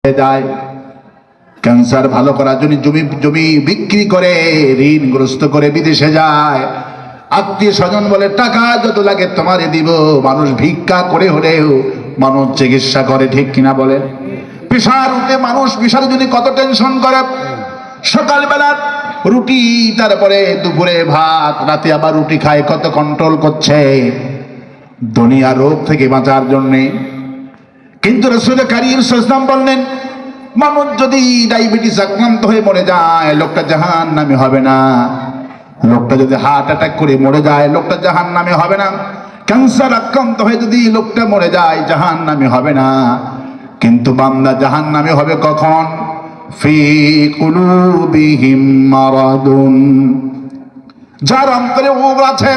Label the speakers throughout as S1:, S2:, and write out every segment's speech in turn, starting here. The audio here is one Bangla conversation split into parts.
S1: যায়। ক্যান্সার ভালো করার জন্য জমি বিক্রি করে ঋণগ্রস্ত করে বিদেশে যায়। আত্মীয় স্বজন বলে টাকা যত লাগে তোমারে দিব। মানুষ ভিক্ষা করে হলেও মানুষ চিকিৎসা করে, ঠিক কিনা বলে? প্রেশার উঠে মানুষ প্রেশারের জন্য কত টেনশন করে। সকালবেলা রুটি, তারপরে দুপুরে ভাত, রাতে আবার রুটি খায়, কত কন্ট্রোল করছে দুনিয়া রোগ থেকে বাঁচার জন্যে। কিন্তু রাসূল কারীম সাল্লাল্লাহু আলাইহি ওয়াসাল্লাম বললেন, মানুষ যদি ডায়াবেটিস আক্রান্ত হয়ে মরে যায় লোকটা জাহান্নামী হবে না। লোকটা যদি হার্ট অ্যাটাক করে মরে যায় লোকটা জাহান্নামী হবে না। ক্যান্সার আক্রান্ত হয়ে যদি লোকটা মরে যায় জাহান্নামী হবে না। কিন্তু বান্দা জাহান্নামী হবে কখন? ফি কুলুবিহিম মারাদুন, যার অন্তরে রোগ আছে,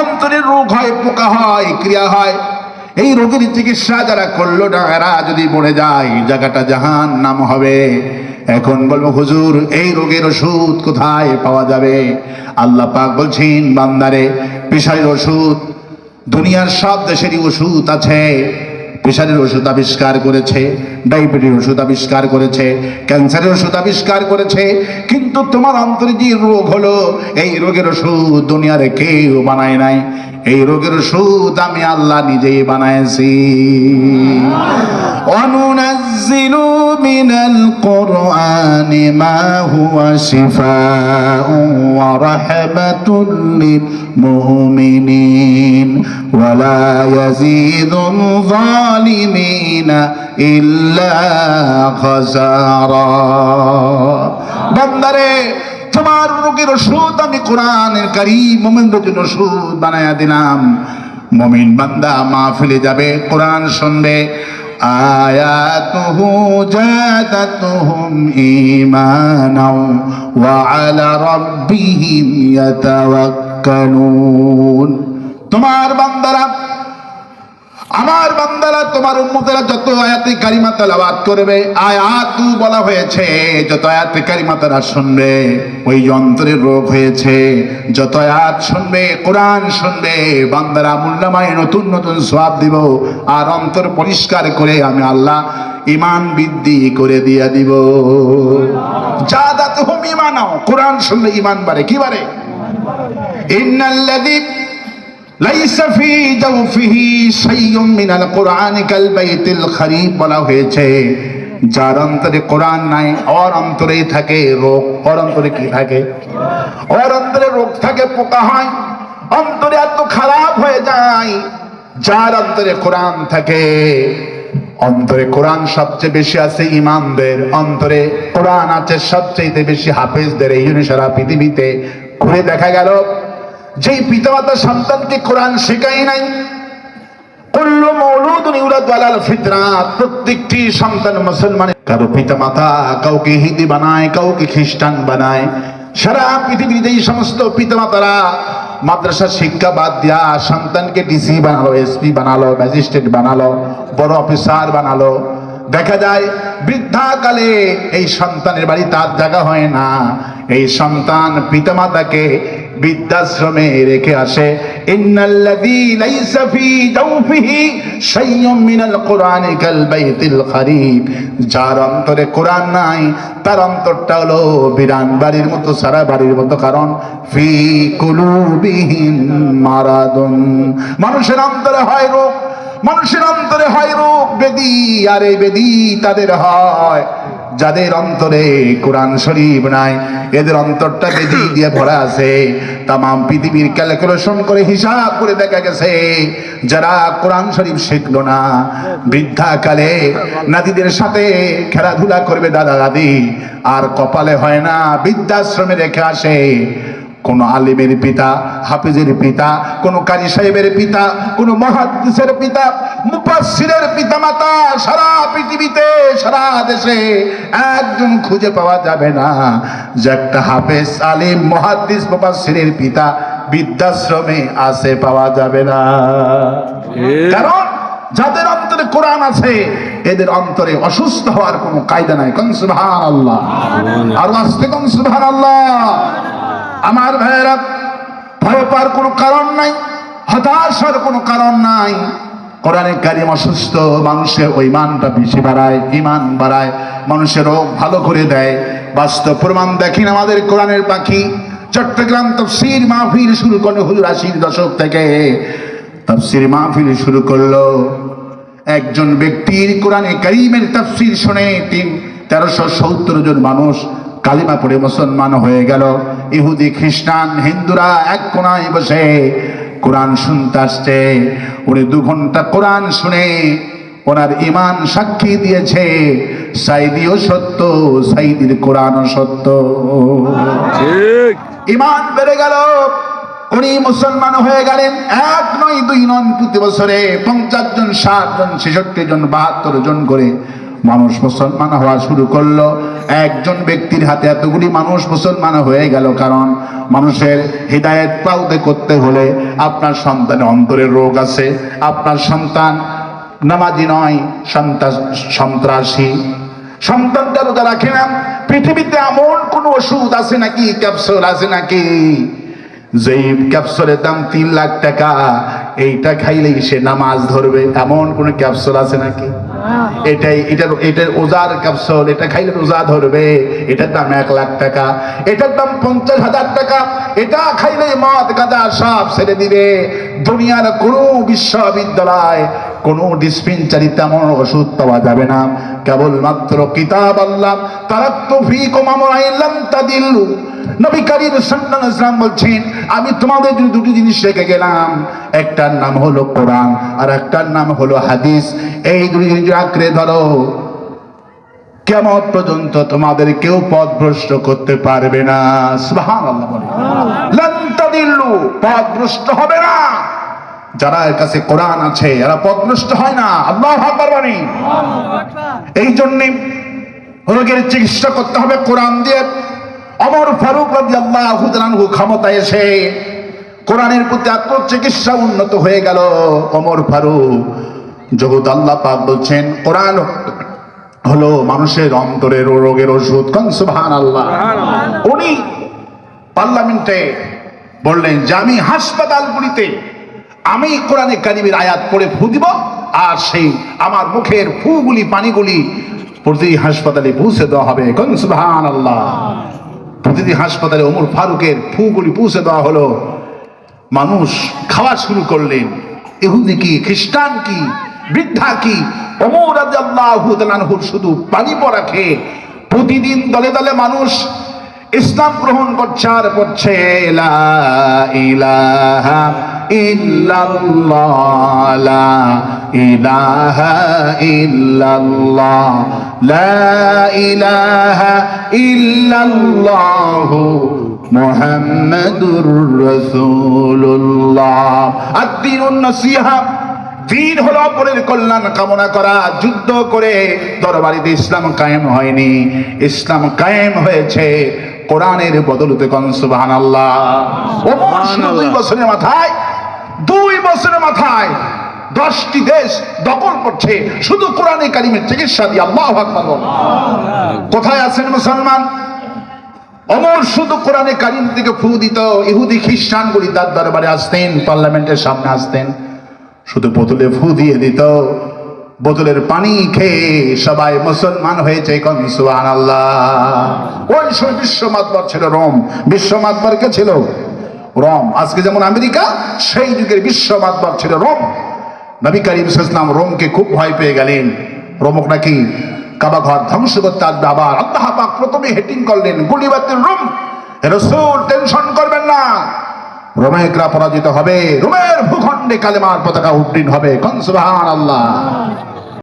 S1: অন্তরের রোগ হয়, পোকা হয়, ক্রিয়া হয়, এই রোগের চিকিৎসা যারা করলো না এরা যদি মরে যায় জায়গাটা জাহান্নাম হবে। এখন বলবো হুজুর এই রোগের ওষুধ কোথায় পাওয়া যাবে? আল্লাহ পাক বলছেন, বান্দারে প্রেশারের ওষুধ দুনিয়ার সব দেশেরই ওষুধ আছে। প্রেশারের ওষুধ আবিষ্কার করেছে, ডায়াবেটিস ওষুধ আবিষ্কার করেছে, ক্যান্সারের ওষুধ আবিষ্কার করেছে, কিন্তু তোমার অন্তরে যে রোগ হলো এই রোগের ওষুধ দুনিয়ার কেউ বানায় নাই। এই রোগের ওষুধ আমি আল্লাহ নিজেই বানাইছি। অনুনাজ্জিলু মিনাল কুরআনি মা হুয়া শিফাউন ওয়া রাহমাতুল লিল মুমিনিন ওয়া লা ইয়াজিদুল যালিমিনা ইল্লা খাসারা। বান্দারে তোমার রোগের ওষুধ আমি কোরআনের কারীম মুমিনদের জন্য ওষুধ বানায়া দিলাম। মুমিন বান্দা মাহফিলে যাবে, কোরআন শুনবে, আয়াতুহু জাদাতুহুম ঈমানাও ওয়া আলা রাব্বিহিম ইয়াতাওয়াক্কালুন। তোমার বান্দারা, আমার বান্দারা, তোমার উম্মতেরা যত আয়াতে কারিমা তেলাওয়াত করবে, আয়াতু বলা হয়েছে, যত আয়াতে কারিমা তারা শুনবে, ওই অন্তরের রোগ হয়েছে, যত আয়াত শুনবে, কোরআন শুনবে, বান্দারা আমুল্লামায় নতুন নতুন সওয়াব দিব, আর অন্তর পরিষ্কার করে আমি আল্লাহ ঈমান বৃদ্ধি করে দিয়া দিব। জাদাতুহুম ঈমানাও, কোরআন শুনলে ঈমান বাড়ে। কি বাড়ে? ইন্নাল্লাযী লাইসা ফি জাওফিহি শাইউম মিনাল কুরআনি কাল বাইতিল খরিব বলা হয়েছে, যার অন্তরে কোরআন নাই ওর অন্তরেই থাকে রোগ। ওর অন্তরে কি থাকে? ওর অন্তরে রোগ থাকে, পোকা হয়, অন্তরে এত খারাপ হয়ে যায়। যার অন্তরে কোরআন থাকে, অন্তরে কোরআন সবচেয়ে বেশি আছে ইমামদের, অন্তরে কোরআন আছে সবচেয়ে বেশি হাফেজদের। এই জন্য সারা পৃথিবীতে ঘুরে দেখা গেল যেই পিতামাতা সন্তানকে কোরআন শেখায় নাই, কুল্লু মাউলুদুন ইউলাদু আলাল ফিতরাত, প্রত্যেকটি সন্তান মুসলমান, কারো পিতামাতা কাউকে হিন্দু বানায়, কাউকে খ্রিস্টান বানায়। সারা পৃথিবীতে এই সমস্ত পিতামাতারা মাদ্রাসা শিক্ষা বাদ দিয়া সন্তানকে ডিসি বানালো, এসপি বানালো, ম্যাজিস্ট্রেট বানালো, বড় অফিসার বানালো। দেখা যায় বৃদ্ধাকালে এই সন্তানের বাড়ি তার জায়গা হয় না, এই সন্তান পিতামাতাকে বৃদ্ধাশ্রমে রেখে আসে। ইন্নাল্লাযী লাইসা ফি জাওফিহি শাইউম মিনাল কুরআনি কাল বাইতিল খরিব, যার অন্তরে কোরআন নাই তার অন্তরটা হলো বিরান বাড়ির মতো, সারা বাড়ির মতো। কারণ ফি কুলুবিহিম মারাদুন, মানুষের অন্তরে হয় রোগ, মানুষের অন্তরে হয় রোগ, বেদী। আর এই বেদী তাদের হয় যাদের অন্তরে কোরআন শরীফ নাই, এদের অন্তরটা বেদী দিয়ে ভরা আছে। তাম পৃথিবীর ক্যালকুলেশন করে হিসাব করে দেখা গেছে যারা কোরআন শরীফ শিখলো না, বৃদ্ধাকালে নাতিদের সাথে খেলাধুলা করবে দাদা দাদি, আর কপালে হয় না, বৃদ্ধাশ্রমে রেখে আসে। কোন আলিমের পিতা, হাফিজের পিতা, কোন কাজী সাহেবের পিতা, কোন মুহাদ্দিসের পিতা, মুফাসসিরের পিতা মাতা সারা পৃথিবীতে, সারা দেশে একজন খুঁজে পাওয়া যাবে না যে একটা হাফেজ, আলিম, মুহাদ্দিস, মুফাসসিরের পিতা বৃদ্ধাশ্রমে আছে, পাওয়া যাবে না। কারণ যাদের অন্তরে কোরআন আছে এদের অন্তরে অসুস্থ হওয়ার কোনো কায়দা নাই। কোন সুবহানাল্লাহ, আর আস্তে কোন সুবহানাল্লাহ। আমার ভাইয়েরা, ভয় পাওয়ার কোনো কারণ নাই, হতাশার কোনো কারণ নাই। কোরআনে কারিম অসুস্থ মানুষের ওই ইমানটা বেশি বাড়ায়, ইমান বাড়ায়, মানুষের রোগ ভালো করে দেয়। বাস্তব প্রমাণ দেখেন আমাদের কোরআনের পাখি। চট্টগ্রাম তাফসীর মাহফিল শুরু করলো হুজুর 80 দশক থেকে তাফসীর মাহফিল শুরু করলো। একজন ব্যক্তির কোরআনে কারিমের তাফসীর শুনে 1370 জন মানুষ কালিমা পড়ে মুসলমান হয়ে গেল। ইহুদি খ্রিস্টান হিন্দুরা এক কোনায় বসে কোরআন শুনতে আসছে। উনি 2 ঘন্টা কোরআন শুনে ওনার ইমান সাক্ষী দিয়েছে সাইদিও সত্য, সাইদির কোরআনও সত্য। ঠিক ইমান বেড়ে গেল, উনি মুসলমান হয়ে গেলেন। 1 নয় 2 নয়, প্রতি বছরে 50 জন, 60 জন, 66 জন, 72 জন করে মানুষ মুসলমান হওয়া শুরু করলো। একজন ব্যক্তির হাতে এতগুলি মানুষ মুসলমান হয়ে গেল। কারণ মানুষের হিদায়াত পাওতে করতে হলে আপনার সন্তানের অন্তরের রোগ আছে, আপনার সন্তান নামাজি নয়, সন্ত্রাসী, সন্তানটা রোজা রাখে না। পৃথিবীতে এমন কোন ওষুধ আছে নাকি, ক্যাপসুল আছে নাকি, যেই ক্যাপসুলের দাম 3 লাখ টাকা, এইটা খাইলেই সে নামাজ ধরবে? এমন কোন ক্যাপসুল আছে নাকি? এটার ওজার ক্যাপসুল, এটা খাইলে রোজা ধরবে, এটার দাম 1 লাখ টাকা, এটার দাম 50,000 টাকা, এটা খাইলে মদ গাঁজা সব ছেড়ে দিবে। দুনিয়ার কোনো বিশ্ববিদ্যালয়, কোনো ডিসপেন্সারি তেমন ওষুধ পাওয়া যাবে না। কেবলমাত্র কিতাব আল্লাহ, তারাক্তু ফীকুম আমরাইন লাম তাদিল্লু। নবী করিম সাল্লাল্লাহু আলাইহি ওয়াসাল্লাম বলছেন, আমি তোমাদের জন্য 2টি জিনিস রেখে গেলাম, একটার নাম হলো কোরআন আর একটার নাম হলো হাদিস। এই 2টি জিনিস আঁকড়ে ধরো, কিয়ামত পর্যন্ত তোমাদের কেউ পথভ্রষ্ট করতে পারবে না। সুবহানাল্লাহ বলে, লান তাদিল্লু, পথভ্রষ্ট হবে না। যারা এর কাছে কোরআন আছে এরা পথভ্রষ্ট হয় না। আল্লাহু আকবার বলি। এই জন্য রোগের চিকিৎসা করতে হবে কোরআন দিয়ে। ওমর ফারুক রাদিয়াল্লাহু তাআলা আনহু ক্ষমতায় এসে কোরআনের প্রতি আত্মচিকিৎসা উন্নত হয়ে গেল। ওমর ফারুক জগৎ আল্লাহ পাক বলছেন কোরআন হলো মানুষের অন্তরের রোগের ওষুধ। কোন সুবহানাল্লাহ। উনি পার্লামেন্টে বললেন যে আমি হাসপাতালগুলিতে আমি কোরআনে কারিমের আয়াত পড়ে ফু দিব, আর সেই আমার মুখের ফুগুলি পানিগুলি প্রতি হাসপাতালে পৌঁছে দেওয়া হবে। কোন সুবহানাল্লাহ। প্রতিটি হাসপাতালে ওমর ফারুকের ফুগুলি পৌঁছে দেওয়া হলো। মানুষ খাওয়া শুরু করলেন। ইহুদি কি, খ্রিস্টান কি, বৃদ্ধা কি, ওমর রাদিয়াল্লাহু তাআলা আনহুর শুধু পানি পড়া খেয়ে প্রতিদিন দলে দলে মানুষ ইসলাম গ্রহণ করছে আর পড়ছে লা ইলাহা ইল্লাল্লাহ, লা ইলাহা ইল্লাল্লাহ, লা ইলাহা ইল্লাল্লাহু মুহাম্মাদুর রাসূলুল্লাহ। আদ-দীনুন নাসিহা, দিন হলো অপরের কল্যাণ কামনা করা। যুদ্ধ করে দরবারিতে ইসলাম কায়েম হয়নি, ইসলাম কায়েম হয়েছে কোরআনের বদলতে। কোন সুবহানাল্লাহ। ওমর 2 বছরের মাথায় 10টি দেশ দখল করছে শুধু কোরআনে কারিমের চিকিৎসা দিয়ে। আল্লাহু আকবার। কোথায় আছেন মুসলমান? ওমর শুধু কোরআনে কারিম থেকে ফু দিত। ইহুদি খ্রিস্টানগুলি তার দরবারে আসতেন, পার্লামেন্টের সামনে আসতেন, শুধু বোতলে ফু দিয়ে দিত। বোতলের পানি খেয়ে সবাই মুসলমান হয়েছে। কোন সুবহানাল্লাহ। ওই সময় বিশ্ব মাতবার ছিল রোম। বিশ্ব মাতবার কে ছিল? রোম। আজকে যেমন আমেরিকা, সেই যুগের বিশ্ব মাতবার ছিল রোম। নবী করিম সাল্লাল্লাহু আলাইহি ওয়াসাল্লাম রোমকে খুব ভয় পেয়ে গেলেন। রোমক নাকি কাবা ঘর ধ্বংস করতে আসবে। আবার আল্লাহ পাক প্রথমে হেটিং করলেন গুলিবাতিল রোম। রাসূল টেনশন করবেন না, রোমেকরা পরাজিত হবে, রোমের ভূখণ্ডে কালেমার পতাকা উড্ডীন হবে। কোন সুবহানাল্লাহ।